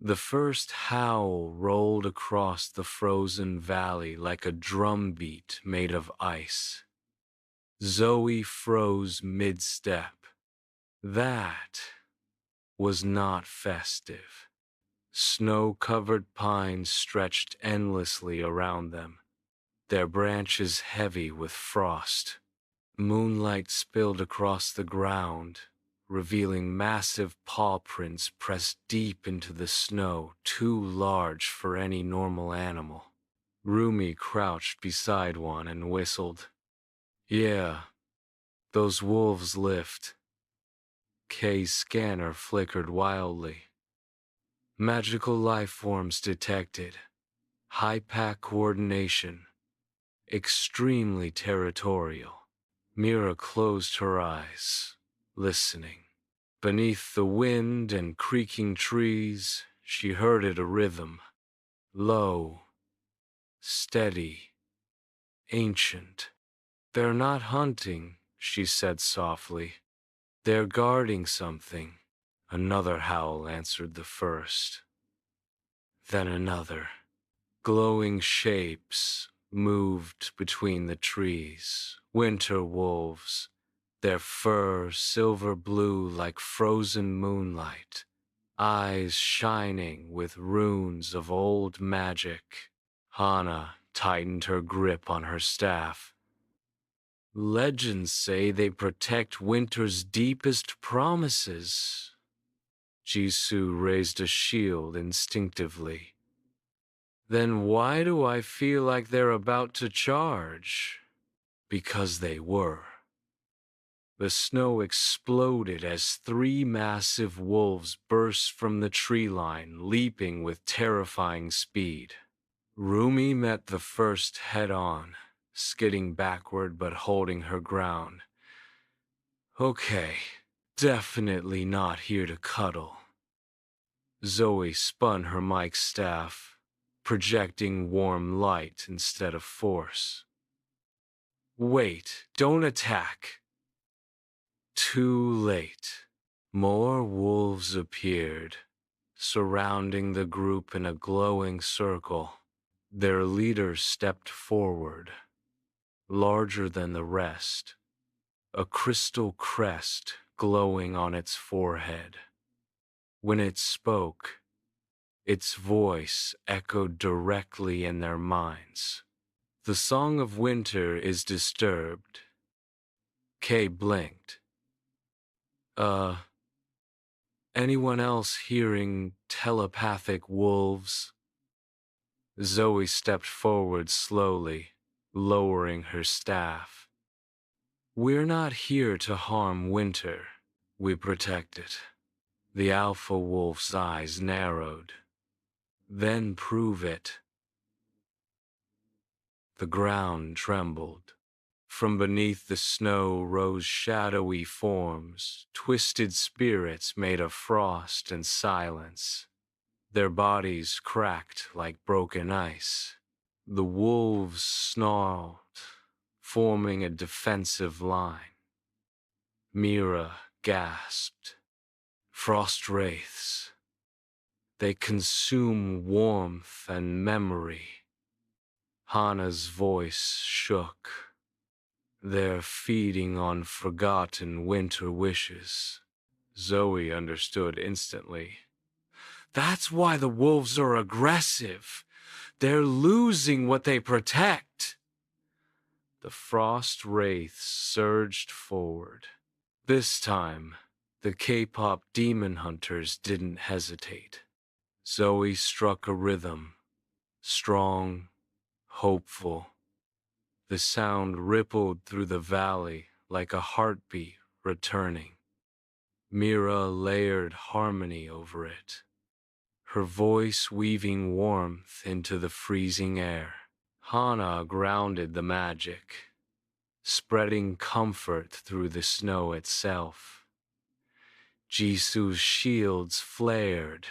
The first howl rolled across the frozen valley like a drumbeat made of ice. Zoe froze mid-step. That was not festive. Snow-covered pines stretched endlessly around them, their branches heavy with frost. Moonlight spilled across the ground, revealing massive paw prints pressed deep into the snow, too large for any normal animal. Rumi crouched beside one and whistled. Yeah, those wolves lift. Kay's scanner flickered wildly. Magical life forms detected. High-pack coordination. Extremely territorial. Mira closed her eyes, listening. Beneath the wind and creaking trees, she heard it a rhythm. Low, steady, ancient. They're not hunting, she said softly. They're guarding something. Another howl answered the first. Then another. Glowing shapes moved between the trees. Winter wolves, their fur silver blue like frozen moonlight, eyes shining with runes of old magic. Hana tightened her grip on her staff. Legends say they protect winter's deepest promises. Jisoo raised a shield instinctively. Then why do I feel like they're about to charge? Because they were. The snow exploded as three massive wolves burst from the tree line, leaping with terrifying speed. Rumi met the first head-on, skidding backward but holding her ground. Okay, definitely not here to cuddle. Zoe spun her mic staff, projecting warm light instead of force. Wait, don't attack. Too late. More wolves appeared, surrounding the group in a glowing circle. Their leader stepped forward, larger than the rest, a crystal crest glowing on its forehead. When it spoke, its voice echoed directly in their minds. The song of winter is disturbed. Kay blinked. Anyone else hearing telepathic wolves? Zoe stepped forward slowly, lowering her staff. We're not here to harm winter. We protect it. The alpha wolf's eyes narrowed. Then prove it. The ground trembled. From beneath the snow rose shadowy forms, twisted spirits made of frost and silence. Their bodies cracked like broken ice. The wolves snarled, forming a defensive line. Mira gasped. Frost Wraiths. They consume warmth and memory. Hana's voice shook. They're feeding on forgotten winter wishes. Zoe understood instantly. That's why the wolves are aggressive. They're losing what they protect. The Frost Wraiths surged forward. This time, the K-pop demon hunters didn't hesitate. Zoe struck a rhythm, strong, hopeful. The sound rippled through the valley like a heartbeat returning. Mira layered harmony over it, her voice weaving warmth into the freezing air. Hana grounded the magic, spreading comfort through the snow itself. Jisoo's shields flared,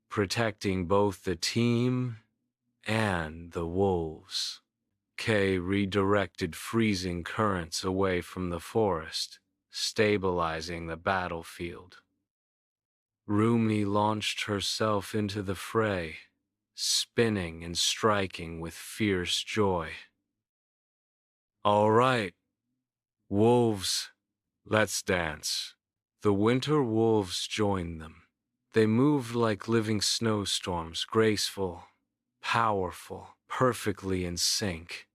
protecting both the team and the wolves. Kay redirected freezing currents away from the forest, stabilizing the battlefield. Rumi launched herself into the fray, spinning and striking with fierce joy. "All right, wolves, let's dance." The winter wolves joined them. They moved like living snowstorms, graceful, powerful, perfectly in sync.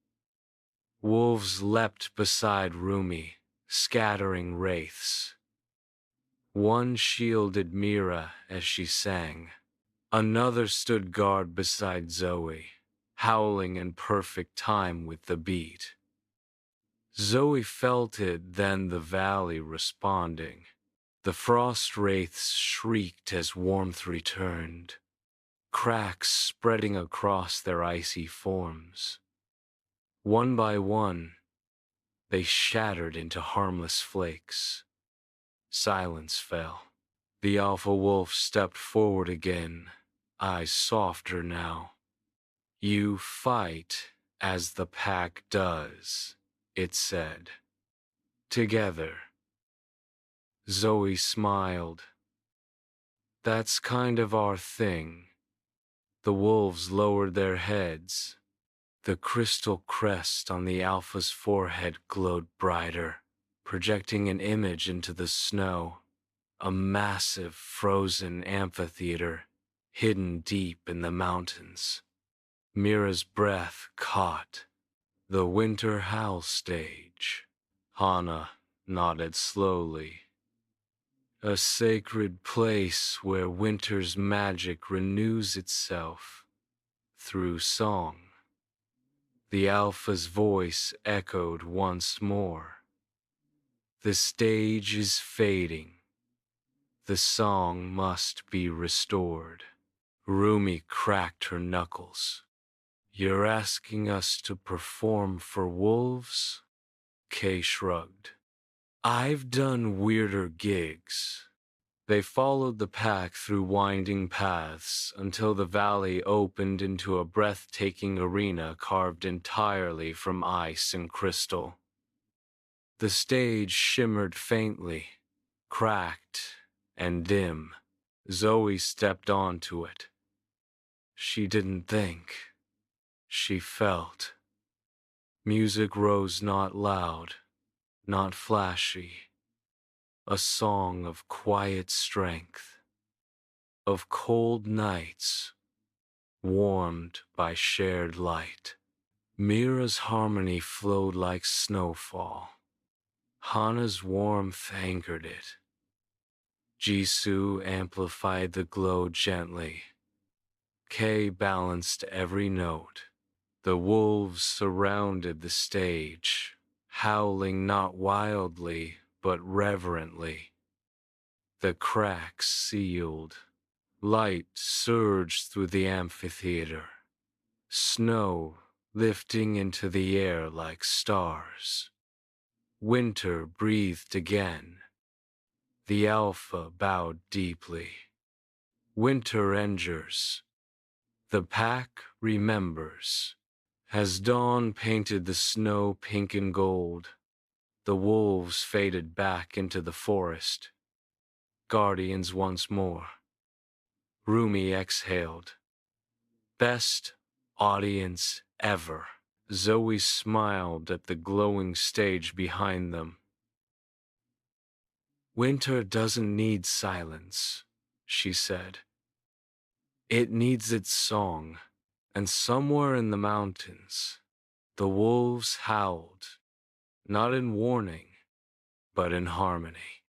Wolves leapt beside Rumi, scattering wraiths. One shielded Mira as she sang. Another stood guard beside Zoe, howling in perfect time with the beat. Zoe felt it, then the valley responding. The Frost Wraiths shrieked as warmth returned, cracks spreading across their icy forms. One by one, they shattered into harmless flakes. Silence fell. The alpha wolf stepped forward again, eyes softer now. "You fight as the pack does," it said. "Together." Zoe smiled. "That's kind of our thing." The wolves lowered their heads. The crystal crest on the alpha's forehead glowed brighter, projecting an image into the snow. A massive frozen amphitheater, hidden deep in the mountains. Mira's breath caught. The winter howl stage. Hana nodded slowly. A sacred place where winter's magic renews itself through song. The alpha's voice echoed once more. "The stage is fading. The song must be restored." Rumi cracked her knuckles. "You're asking us to perform for wolves?" Kay shrugged. "I've done weirder gigs." They followed the pack through winding paths until the valley opened into a breathtaking arena carved entirely from ice and crystal. The stage shimmered faintly, cracked and dim. Zoe stepped onto it. She didn't think. She felt. Music rose not loud, not flashy. A song of quiet strength, of cold nights, warmed by shared light. Mira's harmony flowed like snowfall. Hana's warmth anchored it. Jisoo amplified the glow gently. Kay balanced every note. The wolves surrounded the stage, howling not wildly but reverently. The cracks sealed. Light surged through the amphitheater. Snow lifting into the air like stars. Winter breathed again. The alpha bowed deeply. Winter endures. The pack remembers. As dawn painted the snow pink and gold, the wolves faded back into the forest. Guardians once more. Rumi exhaled. "Best audience ever." Zoe smiled at the glowing stage behind them. "Winter doesn't need silence," she said. "It needs its song." And somewhere in the mountains, the wolves howled, not in warning, but in harmony.